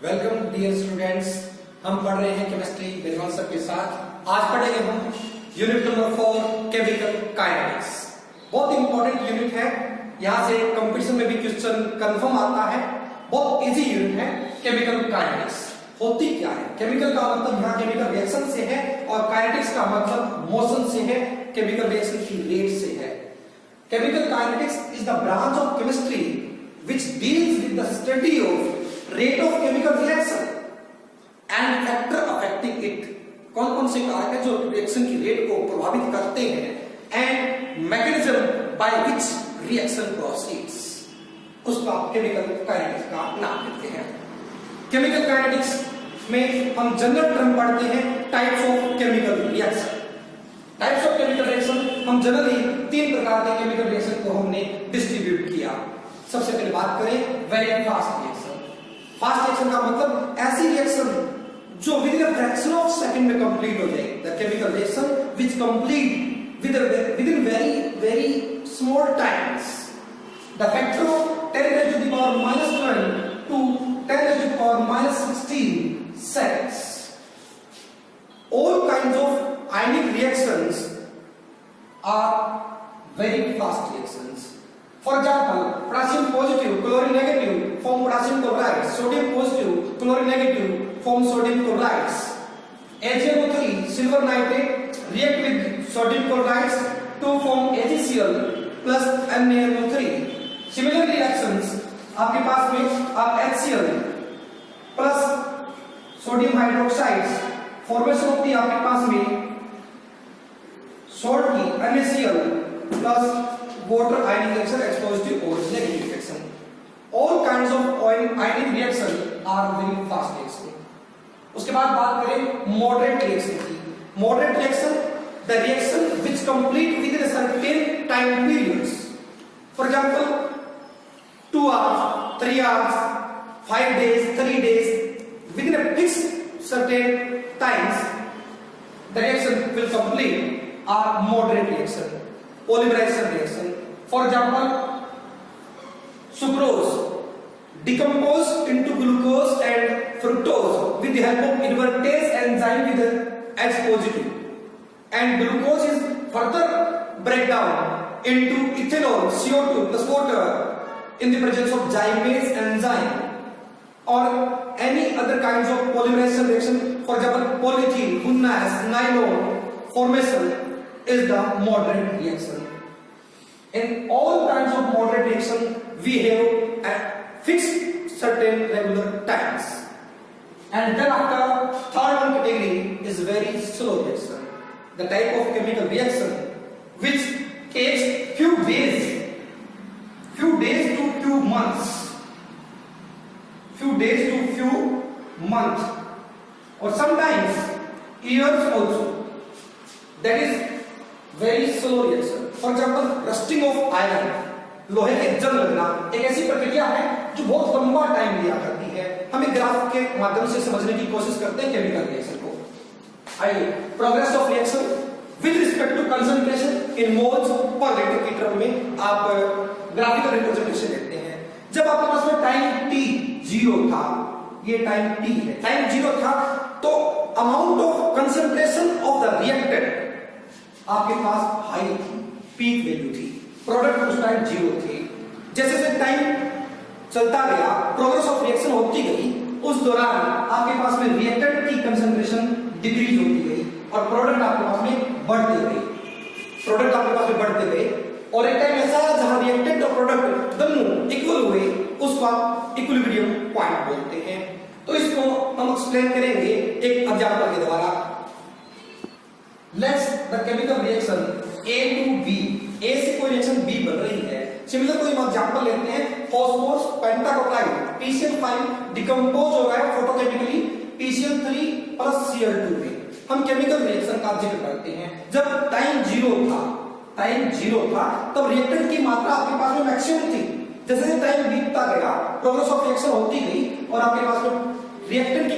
Welcome dear students, हम पढ़ रहे हैं केमिस्ट्री बेजवाल सर के साथ। आज पढ़ेंगे हम यूनिट नंबर 4 केमिकल काइनेटिक्स। बहुत इंपॉर्टेंट यूनिट है, यहाँ से कंपटीशन में भी क्वेश्चन कंफर्म आता है। बहुत इजी यूनिट है। केमिकल काइनेटिक्स होती क्या है? केमिकल का मतलब यहाँ केमिकल रिएक्शन से है और काइनेटिक्स का मतलब मोशन से है, केमिकल रिएक्शन की रेट से है। Chemical kinetics is the branch of chemistry which deals with the study of rate of chemical reaction and factor affecting it। कौन कौन से कारक हैं जो रिएक्शन की रेट को प्रभावित करते हैं and mechanism by which reaction proceeds, उसका केमिकल काइनेटिक्स का नाम देते हैं। केमिकल काइनेटिक्स में हम जनरल टर्म पढ़ते हैं types of chemical reaction. Types of chemical reaction हम जनरली 3 प्रकार के केमिकल रिएक्शन को हमने डिस्ट्रीब्यूट किया। सबसे पहले बात करें very fast reaction. Fast reaction का मतलब ऐसी रिएक्शन जो with in fraction of second में कंप्लीट हो जाए। The chemical reaction which complete with in very small times. The factor of 10 raised to the power -12 to 10 raised to the power -16 seconds। All kinds of ionic reactions are very fast reactions। For example, potassium positive, chlorine negative form potassium chloride, sodium positive, chlorine negative form sodium chlorides. AgNO3, silver nitrate react with sodium chlorides to form AgCl plus NaNO3। Similar reactions आपके पास में आप HCl plus sodium hydroxides formation होती है आपके पास में salt की NaCl plus water ionic reaction exposed to O negative reaction। All kinds of ionic reaction are very fast reaction। उसके बाद बात करें moderate reaction की। Moderate reaction, the reaction which complete within a certain time periods। For example, 2 hours, 3 hours, 5 days, 3 days, within a fixed certain times, the reaction will complete are moderate reaction। Polymerization reaction, for example, sucrose decomposed into glucose and fructose with the help of invertase enzyme with H positive, and glucose is further break down into ethanol CO2 plus water in the presence of zymase enzyme, or any other kinds of polymerization reaction, for example polyethylene, hunas, nylon formation is the moderate reaction। In all kinds of moderate reaction we have a fixed certain regular times, and then after third one category is very slow reaction, the type of chemical reaction which takes few days to few months or sometimes years also, that is very slow reaction। For example, rusting of iron, लोहे के जंग लगना एक ऐसी प्रक्रिया है जो बहुत लंबा टाइम लिया करती है। हम एक ग्राफ के माध्यम से समझने की कोशिश करते हैं केमिकल रिएक्शन को। आइए, progress of reaction with respect to concentration in moles per litre की टर्म में आप ग्राफिकल रिप्रेजेंटेशन देखते हैं। जब आपके पास में टाइम t 0 था, ये टाइम t है, टाइम 0 था, तो amount of concentration of the reactant आपके पास हाई थी, पीक वैल्यू थी, प्रोडक्ट उस टाइम 0 थे। जैसे जैसे टाइम चलता गया, प्रोग्रेस ऑफ रिएक्शन होती गई, उस दौरान आपके पास में रिएक्टेंट की कंसंट्रेशन डिक्रीज होती गई और प्रोडक्ट आपके पास में बढ़ते गए और एक टाइम ऐसा है जहां रिएक्टेंट और प्रोडक्ट दोनों इक्वल हुए, उसको आप इक्विलिब्रियम पॉइंट बोलते हैं। तो इसको हम एक्सप्लेन करेंगे एक एग्जांपल के द्वारा। Let's the chemical reaction A to B, A से कोई रिएक्शन B बन रही है। सिमिलर कोई एग्जांपल लेते हैं, फॉस्फोरस पेंटाक्लोराइड PCl5 डिकम्पोज हो रहा है फोटोकेमिकली PCl3 प्लस Cl2 में। हम केमिकल रिएक्शन का जिक्र करते हैं। जब टाइम 0 था तब रिएक्टेंट की मात्रा आपके पास में मैक्सिमम थी। जैसे जैसे टाइम बीतता गया, प्रोग्रेस ऑफ रिएक्शन होती गई और आपके पास में रिएक्टेंट की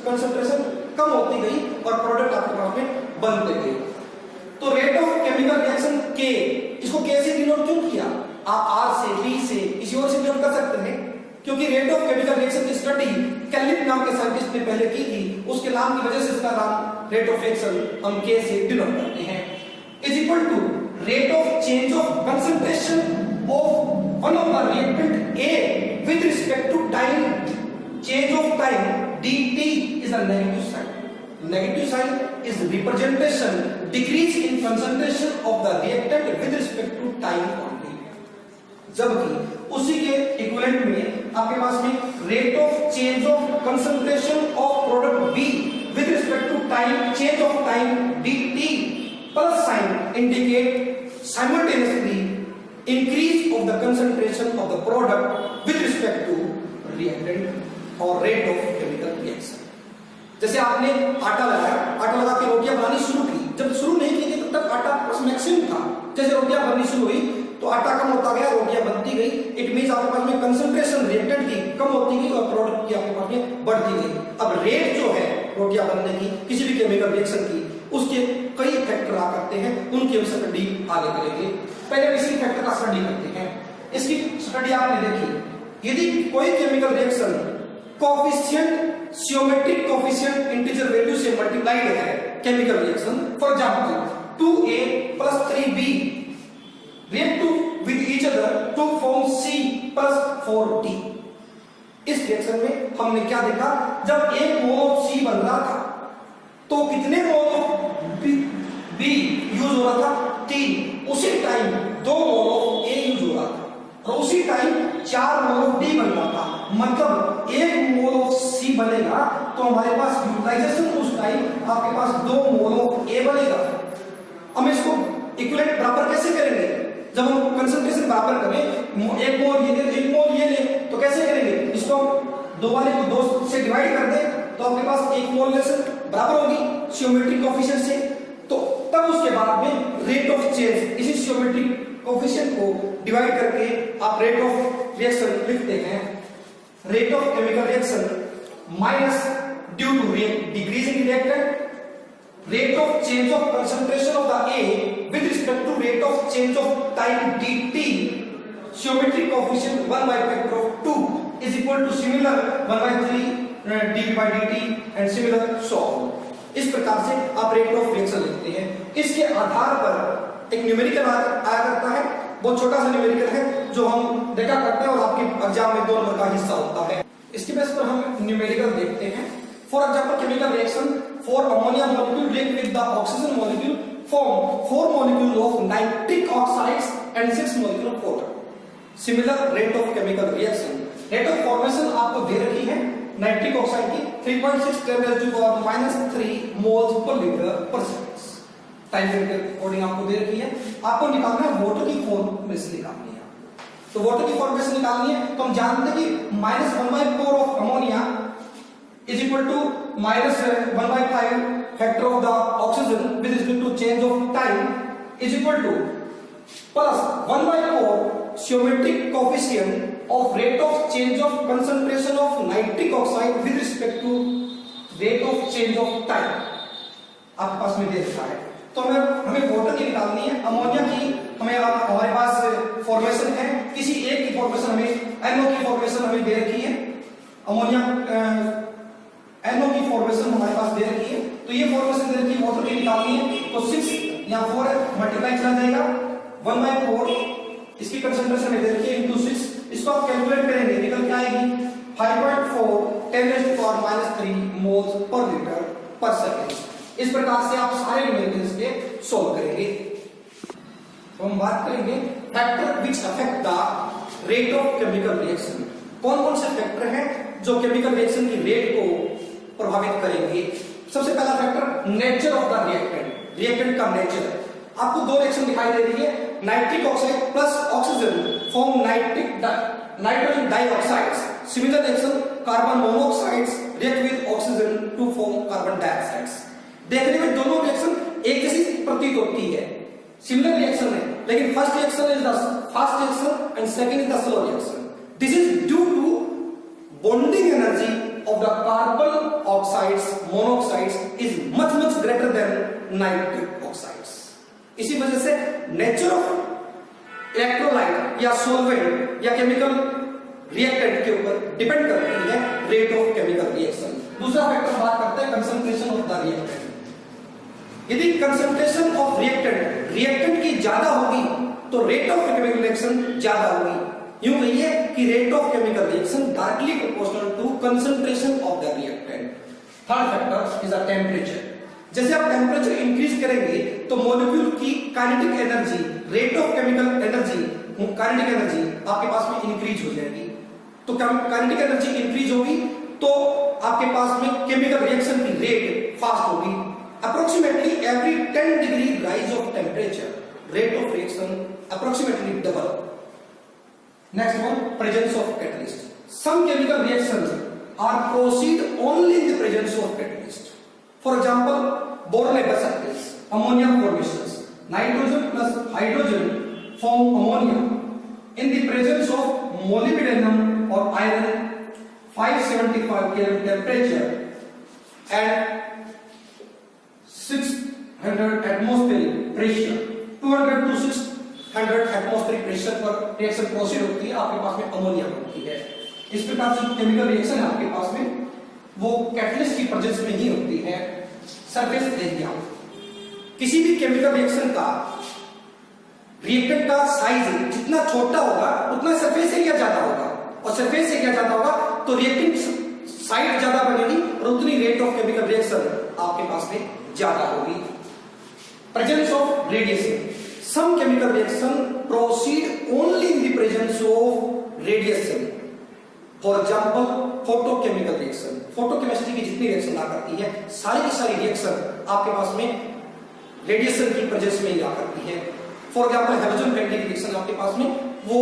कंसंट्रेशन कम होती गई और प्रोडक्ट आपके पास में बनते गए। तो rate of chemical reaction K, इसको K से डिनोट क्यों किया? आप आर से, बी से, किसी और से भी कर सकते हैं, क्योंकि रेट ऑफ केमिकल रिएक्शन की स्टडी कैलिप नाम के साइंटिस्ट ने पहले की थी। उसके नाम की वजह से इसका नाम रेट ऑफ रिएक्शन हम के से डिनोट करते हैं, is equal to rate of change of concentration of one of the reactant A with respect to time, change of time dt is a negative sign. Negative sign is representation decrease in concentration of the reactant with respect to time only. जबकि उसी के equivalent में आपके पास में rate of change of concentration of product B with respect to time, change of time dt plus sign indicate simultaneously increase of the concentration of the product with respect to reactant और rate of chemical reaction. जैसे आपने आटा लगाया, आटा लगा के रोटियां बनानी शुरू की, जब शुरू नहीं की थी तब तक आटा मैक्सिमम था, जैसे रोटियां बननी शुरू हुई तो आटा कम होता गया, रोटियां बनती गई, इट मींस आपके पास में कंसंट्रेशन रिएक्टेंट की कम होती गई और प्रोडक्ट की आपके पास में बढ़ती गई। अब रेट जो है रोटियां बनने की किसी भी केमिकल रिएक्शन की, उसके कई फैक्टर आ करते हैं, उनकी हम स्टडी आगे करेंगे। पहले इसी फैक्टर का स्टडी करते हैं। इसकी स्टडी आपने देखी, यदि कोई chemical reaction coefficient geometric coefficient integer value से मल्टीप्लाइड है, chemical reaction for example 2a plus 3b react to with each other to form c plus 4d। इस रिएक्शन में हमने क्या देखा, जब एक मोल ऑफ c बन रहा था तो कितने मोल ऑफ b यूज हो रहा था, 3। उसी time 2 mole of a use हो रहा था और उसी टाइम 4 मोल ऑफ d बन रहा था। मतलब 1 मोल ऑफ C बनेगा तो हमारे पास यूटिलाइजेशन उस टाइम आपके पास 2 मोल ऑफ A बनेगा। हम इसको इक्विवेलेंट बराबर कैसे करेंगे, जब हम कंसंट्रेशन बराबर करें, 1 मोल ये ले 1 मोल ये ले, तो कैसे करेंगे, इसको 2 वाले को 2 से डिवाइड कर दें तो आपके पास 1 मोलेशन बराबर होगी ज्योमेट्रिक कोएफिशिएंट से। तो तब उसके बाद में रेट ऑफ चेंज इसी ज्योमेट्रिक कोएफिशिएंट को डिवाइड करके आप रेट ऑफ रिएक्शन लिखते हैं, rate of chemical reaction minus due to decreasing reactant rate of change of concentration of the A with respect to rate of change of time dt geometric coefficient 1 by factor of 2 is equal to similar 1 by 3 dv by dt and similar so on। इस प्रकार से आप rate of reaction लिखते हैं। इसके आधार पर एक numerical आया करता है, बहुत छोटा सा न्यूमेरिकल है जो हम देखा करते हैं और आपके एग्जाम में 2 नंबर का हिस्सा होता है। इसके बेस पर हम न्यूमेरिकल देखते हैं। For example chemical reaction for ammonia molecule react with the oxygen molecule form 4 molecule of nitric oxides and 6 molecule of water. Similar rate of chemical reaction, rate of formation आपको दे रखी है nitric oxide की 3.6 10⁻³ moles per litre पर second. Time के according आपको दे रखी है, आपको निकालना है वाटर की फॉर्मेशन निकालनी है। तो वाटर की फॉर्मेशन निकालनी है तो हम जानते हैं कि -1/4 of ammonia is equal to -1/5 factor of the oxygen with respect to change of time is equal to plus 1/4 geometric coefficient of rate of change of concentration of nitric oxide with respect to rate of change of time आपके पास में दे रखा है। तो हमें water की निकालनी है, अमोनिया की हमारे पास फॉर्मेशन है, किसी एक की फॉर्मेशन हमें NO की फॉर्मेशन हमें दे रखी है, अमोनिया NO की फॉर्मेशन हमारे पास दे रखी है। तो ये फॉर्मेशन दे रखी है, वाटर की निकालनी है तो 6 या 4 मल्टीप्लाई चला जाएगा 1/4 इसकी कंसंट्रेशन में दे रखी है इंटू 6, इसको आप कैलकुलेट करेंगे निकल के आएगी 5.4 10⁻³ मोल्स पर लीटर पर सेकंड। इस प्रकार से आप सारे न्यूमेरिकल्स के सॉल्व करेंगे। तो हम बात करेंगे factor which affect the rate of chemical reaction. कौन कौन से फैक्टर हैं जो केमिकल रिएक्शन की रेट को प्रभावित करेंगे। सबसे पहला factor nature of the reactant, reactant का नेचर। आपको 2 रिएक्शन दिखाई दे रही है, nitric oxide plus oxygen form nitrogen dioxides. Similar reaction carbon monoxides react with oxygen to form carbon dioxides. देखने में दोनों रिएक्शन एक जैसी प्रतीत होती है, सिमिलर रिएक्शन है, लेकिन first reaction is the fast reaction and second is the slow reaction. This is due to bonding energy of the carbon oxides monoxides is much greater than nitric oxides। इसी वजह से nature of electrolyte या solvent या chemical reactant के ऊपर depend करती है rate of chemical reaction. दूसरा फैक्टर बात करते हैं कंसंट्रेशन ऑफ द रिएक्टेंट। यदि कंसंट्रेशन ऑफ रिएक्टेंट की ज्यादा होगी तो रेट ऑफ केमिकल रिएक्शन ज्यादा होगी। यूं कहिए कि rate of chemical reaction directly proportional to concentration of the reactant. Third factor is the temperature. जैसे आप टेम्परेचर इंक्रीज करेंगे तो मॉलिक्यूल की kinetic energy, rate of chemical energy, kinetic energy आपके पास में इंक्रीज हो जाएगी। तो काइनेटिक एनर्जी इंक्रीज होगी तो आपके पास में केमिकल रिएक्शन की रेट फास्ट होगी। Approximately every 10 degree rise of temperature, rate of reaction approximately double. Next one, presence of catalyst. Some chemical reactions are proceed only in the presence of catalyst. For example, Born-Haber cycles, ammonia formations. Nitrogen plus hydrogen form ammonia in the presence of molybdenum or iron, 575 Kelvin temperature and 600 atmospheric pressure, 200 to 600 atmospheric pressure पर reaction proceed होती है, आपके पास में ammonia बनती है। इस प्रकार से केमिकल रिएक्शन है आपके पास में वो कैटलिस्ट की प्रेजेंस में ही होती है। सरफेस एरिया, किसी भी केमिकल रिएक्शन का रिएक्टेंट का साइज जितना छोटा होगा उतना सरफेस एरिया ज्यादा होगा, और सरफेस एरिया ज्यादा होगा तो रिएक्टेंट साइड ज्यादा बनेगी और उतनी रेट ऑफ केमिकल रिएक्शन आपके पास में ज्यादा होगी। Presence of radiation. Some chemical reaction proceed only in the presence of radiation. For example, photochemical reaction, photochemistry की जितनी रिएक्शन आ करती है सारी की सारी रिएक्शन आपके पास में रेडिएशन की प्रेजेंस में ही आ करती है। For example, hydrogen painting reaction आपके पास में वो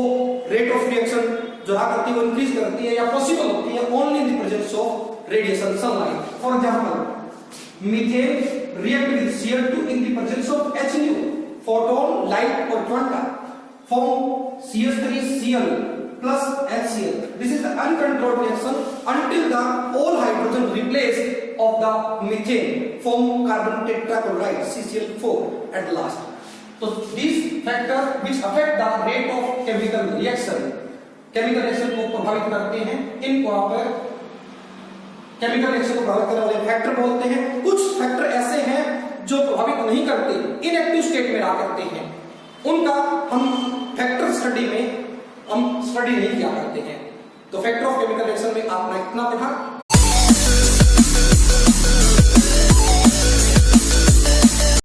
रेट ऑफ रिएक्शन जो आ करती है वो इंक्रीज करती है या पॉसिबल होती है only in the presence of radiation, sunlight. For example, methane react with Cl2 in the presence of Hnu, photon, light और quanta form CH3Cl plus HCl. This is the uncontrolled reaction until the all hydrogen replaced of the methane form carbon tetrachloride CCl4 at last. So these factors which affect the rate of chemical reaction को प्रभावित करते हैं, इनको आप chemical reaction को प्रभावित करने वाले फैक्टर बोलते हैं। कुछ फैक्टर ऐसे हैं जो प्रभावित नहीं करते, इनएक्टिव स्टेट में रहा करते हैं, उनका हम फैक्टर स्टडी में हम स्टडी नहीं किया करते हैं। तो फैक्टर ऑफ केमिकल रिएक्शन में आपने इतना पढ़ा।